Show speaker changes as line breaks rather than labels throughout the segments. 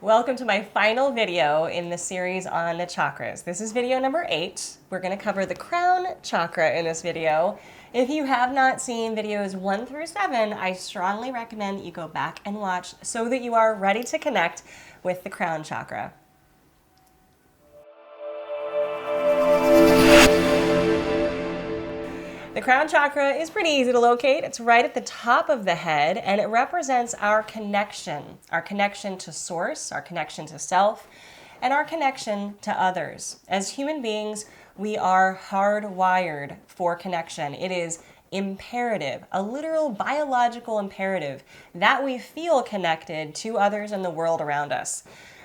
Welcome to my final video in the series on the chakras. This is video number 8. We're going to cover the crown chakra in this video. If you have not seen videos 1 through 7, I strongly recommend you go back and watch so that you are ready to connect with the crown chakra. The crown chakra is pretty easy to locate. It's right at the top of the head, and it represents our connection to source, our connection to self, and our connection to others. As human beings, we are hardwired for connection. It is imperative, a literal biological imperative, that we feel connected to others in the world around us.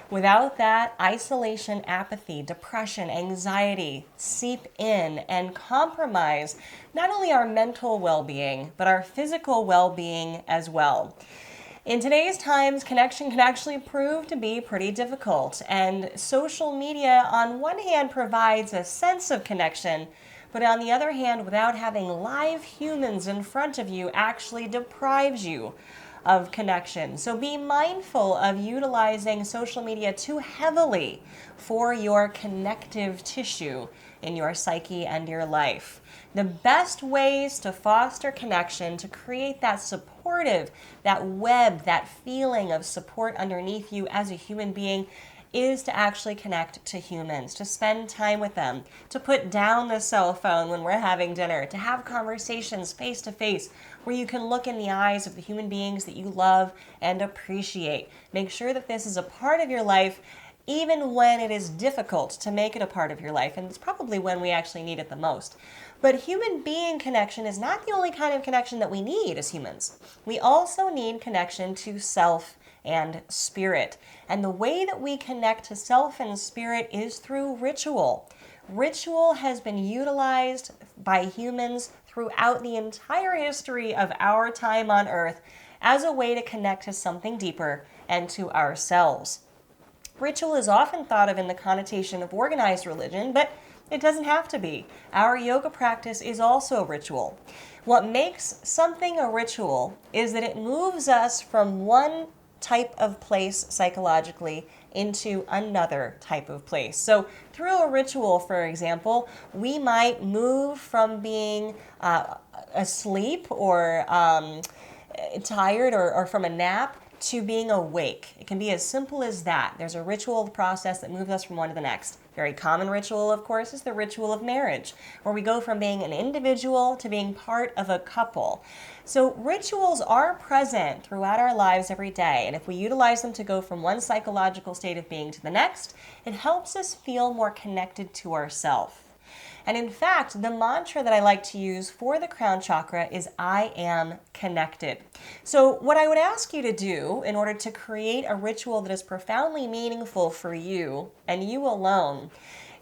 Without that, isolation, apathy, depression, anxiety seep in and compromise not only our mental well-being, but our physical well-being as well. In today's times, connection can actually prove to be pretty difficult, and social media on one hand provides a sense of connection, but on the other hand, without having live humans in front of you, actually deprives you of connection. So be mindful of utilizing social media too heavily for your connective tissue in your psyche and your life. The best ways to foster connection, to create that supportive, that web, that feeling of support underneath you as a human being, is to actually connect to humans, to spend time with them, to put down the cell phone when we're having dinner, to have conversations face to face where you can look in the eyes of the human beings that you love and appreciate. Make sure that this is a part of your life, even when it is difficult to make it a part of your life, and it's probably when we actually need it the most. But human being connection is not the only kind of connection that we need as humans. We also need connection to self and spirit. And the way that we connect to self and spirit is through ritual. Ritual has been utilized by humans throughout the entire history of our time on Earth as a way to connect to something deeper and to ourselves. Ritual is often thought of in the connotation of organized religion, but it doesn't have to be. Our yoga practice is also a ritual. What makes something a ritual is that it moves us from one type of place psychologically into another type of place. So through a ritual, for example, we might move from being asleep or tired or from a nap to being awake. It can be as simple as that. There's a ritual process that moves us from one to the next. Very common ritual, of course, is the ritual of marriage, where we go from being an individual to being part of a couple. So rituals are present throughout our lives every day, and if we utilize them to go from one psychological state of being to the next, it helps us feel more connected to ourselves. And in fact, the mantra that I like to use for the crown chakra is I am connected. So what I would ask you to do in order to create a ritual that is profoundly meaningful for you and you alone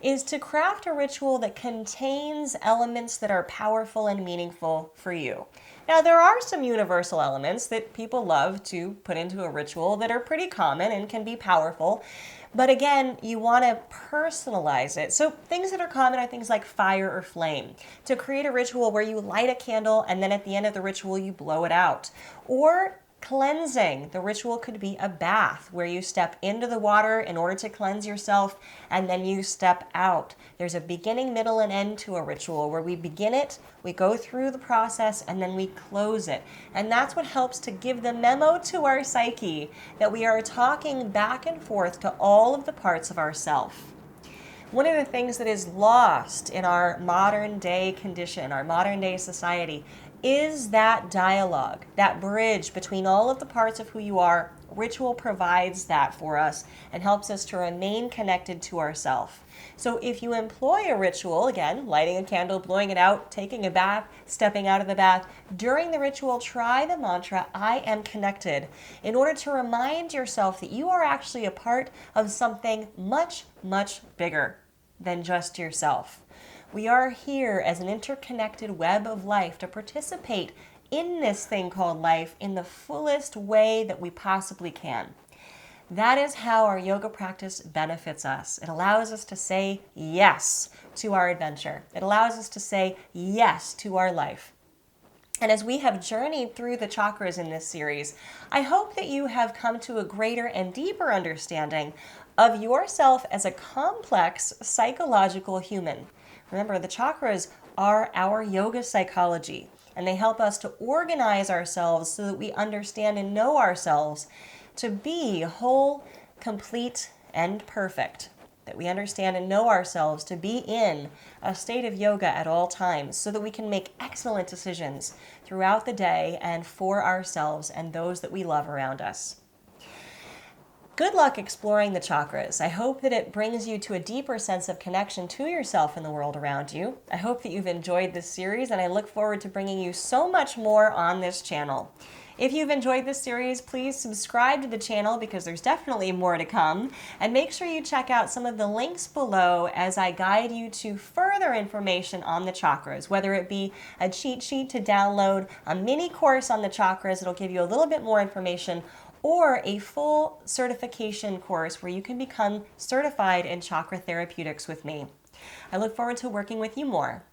is to craft a ritual that contains elements that are powerful and meaningful for you. Now, there are some universal elements that people love to put into a ritual that are pretty common and can be powerful. But again, you want to personalize it. So things that are common are things like fire or flame. To create a ritual where you light a candle and then at the end of the ritual you blow it out. Or cleansing. The ritual could be a bath where you step into the water in order to cleanse yourself and then you step out. There's a beginning, middle, and end to a ritual where we begin it, we go through the process, and then we close it. And that's what helps to give the memo to our psyche that we are talking back and forth to all of the parts of ourself. One of the things that is lost in our modern day condition, our modern day society, is that dialogue, that bridge between all of the parts of who you are. Ritual provides that for us and helps us to remain connected to ourselves. So if you employ a ritual, again, lighting a candle, blowing it out, taking a bath, stepping out of the bath, during the ritual, try the mantra, I am connected, in order to remind yourself that you are actually a part of something much, much bigger than just yourself. We are here as an interconnected web of life to participate in this thing called life in the fullest way that we possibly can. That is how our yoga practice benefits us. It allows us to say yes to our adventure. It allows us to say yes to our life. And as we have journeyed through the chakras in this series, I hope that you have come to a greater and deeper understanding of yourself as a complex psychological human. Remember, the chakras are our yoga psychology, and they help us to organize ourselves so that we understand and know ourselves to be whole, complete, and perfect. That we understand and know ourselves to be in a state of yoga at all times so that we can make excellent decisions throughout the day and for ourselves and those that we love around us. Good luck exploring the chakras. I hope that it brings you to a deeper sense of connection to yourself and the world around you. I hope that you've enjoyed this series, and I look forward to bringing you so much more on this channel. If you've enjoyed this series, please subscribe to the channel because there's definitely more to come. And make sure you check out some of the links below as I guide you to further information on the chakras, whether it be a cheat sheet to download, a mini course on the chakras that'll give you a little bit more information, or a full certification course where you can become certified in chakra therapeutics with me. I look forward to working with you more.